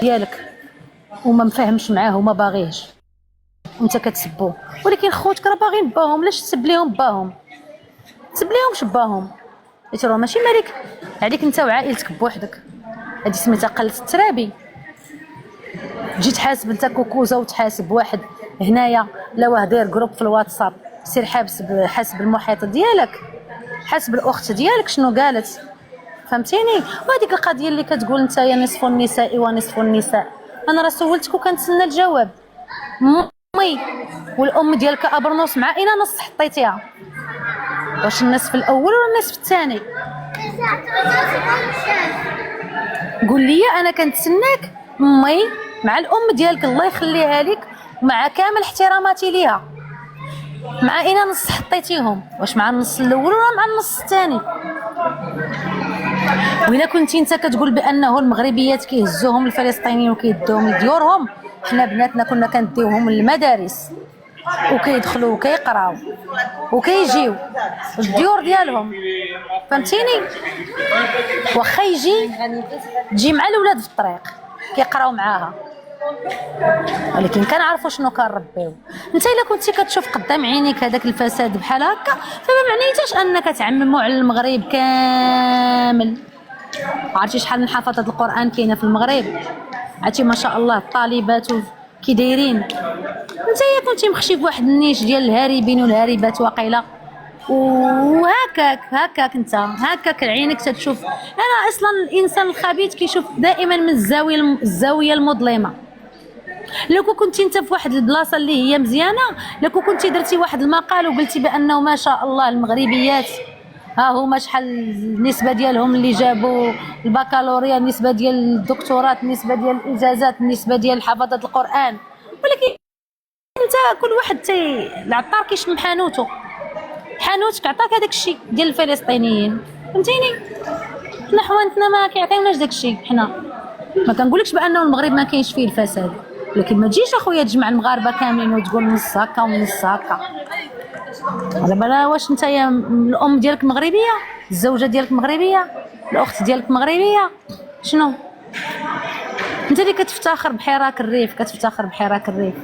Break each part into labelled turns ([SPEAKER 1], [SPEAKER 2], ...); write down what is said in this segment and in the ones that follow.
[SPEAKER 1] ديالك وما مفاهمش معاه وما باغيهش وانت كتسبوه، ولكن خوتك راه باغيين باهم، علاش تسب ليهم باهم؟ تسب ليهمش باهم، حيت راه ماشي مالك عليك انت وعائلتك بوحدك. هادي سميتها قلة الترابي. تجي تحاسب انت كوكوزه وتحاسب واحد هنايا، لا واه داير جروب في الواتساب، سير حاسب المحيط ديالك، حاسب الاخت ديالك شنو قالت، فهمتيني؟ وهذيك القضيه اللي كتقول انت يا نصف النساء ونصف النساء، انا راه سولتك وكنتسنى الجواب. امي والام ديالك ابرنوس مع اين نص حطيتيها؟ واش النصف الاول ولا النصف الثاني؟ قول لي انا كنتسناك امي مع الام ديالك الله يخليها لك، ومع كامل احتراماتي ليها، مع اين نص حطيتيهم؟ واش مع النص الاول ولا مع النص الثاني؟ وإلا كنتي انت كتقول بانه المغربيات كيهزوهم الفلسطينيين وكيدوهم لديورهم، حنا بناتنا كنا كنديوهم للمدارس وكيدخلوا وكيقراو وكيجيو الديور ديالهم، فهمتيني؟ واخا يجي تجي مع الاولاد في الطريق كيقراو معاها، ولكن كنعرفوا شنو كنربيو. انت الا كنتي كتشوف قدام عينيك هذاك الفساد بحال هكا، فما معنيتاش انك تعمموا على المغرب كامل. عرفتي شحال من حافظه القران كاينه في المغرب؟ عرفتي ما شاء الله الطالبات كي دايرين؟ انت كنتي مخشي بواحد النيش ديال الهاربين والهاربات واقيلا، وهكاك انت هكاك عينك تتشوف. انا اصلا الانسان الخبيث كيشوف دائما من الزاويه المظلمه. لو كنتي انت في واحد البلاصه اللي هي مزيانه، لو كنتي درتي واحد المقال وقلتي بانه ما شاء الله المغربيات ها هما شحال النسبه ديالهم اللي جابوا البكالوريا، النسبه ديال الدكتورات، النسبه ديال الاجازات، النسبه ديال حفظه القران، ولكن انت كل واحد العطار كيشم حانوتك عطاك هذاك الشيء ديال الفلسطينيين، فهمتيني؟ حنا حوانتنا ما كيعطيوناش داك الشيء. حنا ما كنقولكش بانه المغرب ما كاينش فيه الفساد، لكن ما تجيش اخويا تجمع المغاربه كاملين وتقول نص هكا ونص هكا. دابا واش انت الام ديالك مغربيه، الزوجه ديالك مغربيه، الاخت ديالك مغربيه، شنو انت اللي كتفتخر بحراك الريف، كتفتخر بحراك الريف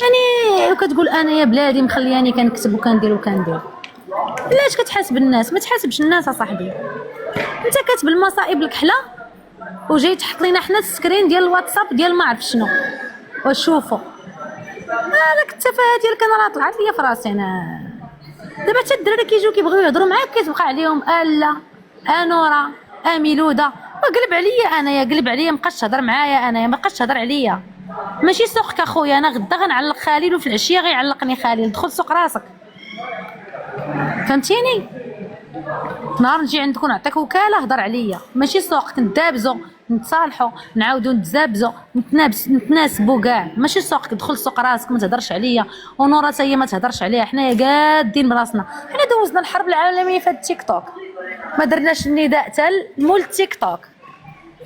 [SPEAKER 1] يعني، وكتقول انا يا بلادي مخلياني كنكتب وكندير. علاش كتحاسب الناس؟ ما تحاسبش الناس اصاحبي. انت كاتب المصائب الكحله وجاي تحط لينا حنا السكرين ديال الواتساب ديال ما عرف شنو. وشوفوا هذاك التفاهه ديالك انا راه طلعت ليا في راسي. انا دابا حتى الدراري كيجيو كيبغيو يهضروا معاك كتبقى عليهم الا انوره اميلوده، وقلب عليا انايا، قلب عليا، مابقاش تهضر معايا انايا، مابقاش تهضر عليا. ماشي سوقك اخويا، انا غدا غنعلق خالد وفي العشيه غيعلقني خالد. دخل سوق راسك، فهمتيني؟ نهار نجي عندك ونعطيك وكاله هضر عليا، ماشي سوقك ندابزو نتصالحوا نعاودوا نتزابزوا نتناسبوا كاع، ماشي سوقك. دخل سوق راسك، ما تهضرش عليا، ونورا حتى هي ما تهضرش عليها. حنايا قادين براسنا، حنا دوزنا الحرب العالميه في التيك توك، ما درناش النداء حتى مول التيك توك،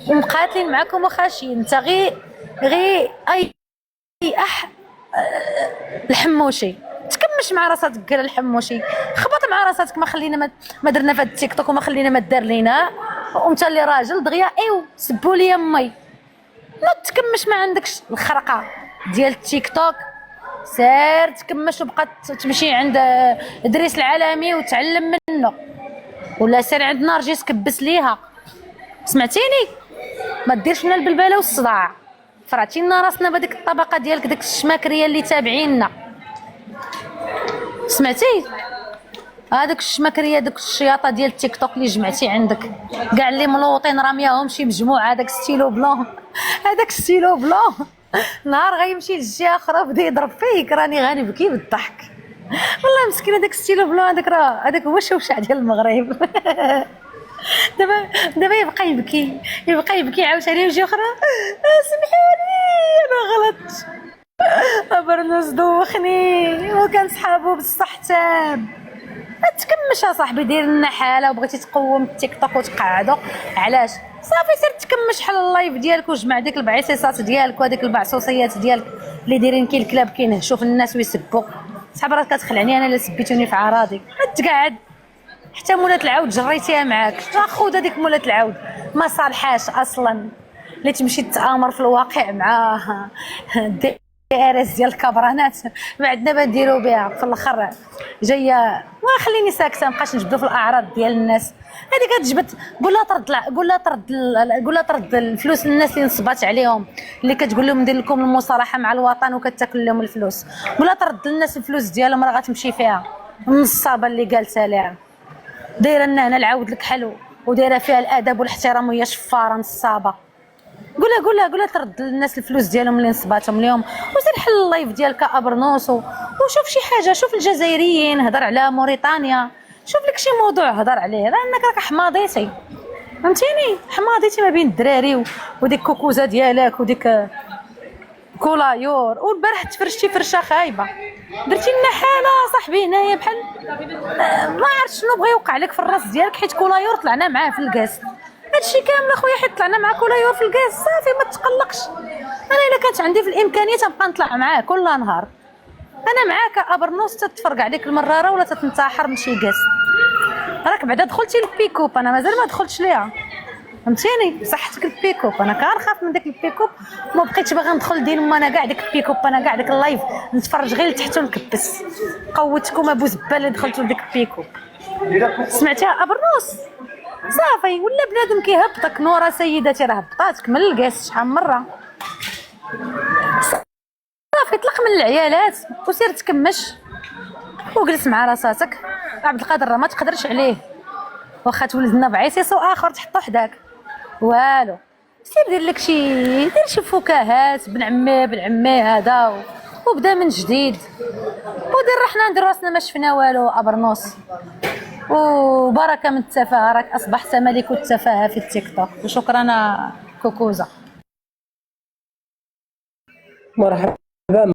[SPEAKER 1] ومقاتلين معكم وخاشين. انت غير اي الحموشي تكمش مع راساتك، قال الحموشي خبط مع راساتك، ما خلينا ما درنا في التيك توك وما خلينا ما دار لينا. وانت اللي راجل دغيا ايوا سبوا لي امي، ما تكمش ما عندكش الخرقه ديال التيك توك. سير تكمش وبقى تمشي عند ادريس العالمي وتعلم منه، ولا سير عند نرجس كبس ليها، سمعتيني؟ ما ديرش لنا البلبله والصداع، فرعتينا راسنا بهذيك الطبقه ديالك داك الشماكريه اللي تابعيننا، سمعتي؟ هذاك الشماكريه داك الشياطه ديال التيك توك اللي جمعتي عندك كاع اللي ملوطين راه مياهم شي مجموعه. هذاك ستيلو بلون، هذاك ستيلو بلون نهار غيمشي للجهه اخرى بدا يضرب فيك راني غنبكي بالضحك والله. مسكين هذاك ستيلو بلون هذاك راه هذاك هو الشوشع ديال المغرب دابا يبقى يبكي عاوتاني وجه اخرى سمحوني انا غلطت، برنوس دوخني وكان صحابو بصح تاب. تكمش اصاحبي، دير لنا حاله وبغيتي تقوم التيك توك وتقعدو علاش؟ صافي سير تكمش حل اللايف ديالك وجمع ديك البعيصيصات ديالك وهذيك البعصوصيات ديالك اللي دايرين كي الكلاب كينهشوا في الناس ويسبوا. صحاب راه كتخلعني انا الا سبيتوني في عراضي تقعد حتى مولات العود جريتيها معاك. خذ هذيك مولات العود ما صالحاش اصلا، اللي تمشي تتآمر في الواقع مع دي ار اس ديال الكبرانات ما عندنا ما نديرو بها في الاخر جايه. وخليني ساكته، مابقاش نجبدو في الاعراض ديال الناس. هذيك كتجبد قول لها ترد الفلوس للناس اللي نصبات عليهم، اللي كتقول لهم ندير لكم المصالحه مع الوطن وكتاكل لهم الفلوس. قول لها ترد للناس الفلوس ديالهم، راه غتمشي فيها النصابه اللي قالتها لها. دايره لنا هنا نعاود لك حلو، ودايره فيها الادب والاحترام وهي شفاره نصابه. قول لها ترد للناس الفلوس ديالهم اللي نصباتهم اليوم، وزيد حل اللايف ديالك ابرنوس وشوف شي حاجه. شوف الجزائريين، هضر على موريتانيا، شوف لك شي موضوع هضر عليه، لانك راك حماضيتي فهمتيني، حماضيتي ما بين الدراري وديك كوكوزه ديالك وديك كولايور. والبارح تفرشتي فرشه خايبه، درتي لنا حاله صاحبي هنايا بحال ما عرفت شنو بغى يوقع لك في الراس ديالك، حيت كولايور طلعنا معاه في الكاس. هادشي كامل اخويا حيت طلعنا مع كولايور في الكاس صافي ما تقلقش. انا الا كانت عندي في الامكانيه تنبقى نطلع معاه كل نهار. انا معاك ابرنوس، تتفرق عليك المراره ولا تتنتحر من شي كاس. راك بعدا دخلتي للبيكوب، انا مازال ما دخلتش ليها فهمتيني. صحتك البيكوب، انا كنخاف من داك البيكوب، ما بقيتش باغا ندخل دير ما انا كاع داك البيكوب، انا كاع داك اللايف نتفرج غير لتحت ونكبس. قوتكم ابو زبال اللي دخلتوا لديك البيكوب. سمعتيها ابرنوس؟ صافي ولا بنادم كيهبطك. نورا سيدتي راه هبطاتك من الكاس شحال من مره. صافي طلق من العيالات وسير تكمش وجلس مع راساتك. عبد القادر راه ما تقدرش عليه، واخا تولد لنا بعيسيس واخر تحطو حداك والو. سير دير لك دير شي فكاهات بن عمي هذا وبدا من جديد، ودير حنا ندير راسنا ما شفنا والو. ابرنوس وبركه من التفاهه، راك اصبحت ملك التفاهه في التيك توك. وشكرا كوكوزا.
[SPEAKER 2] مرحبا.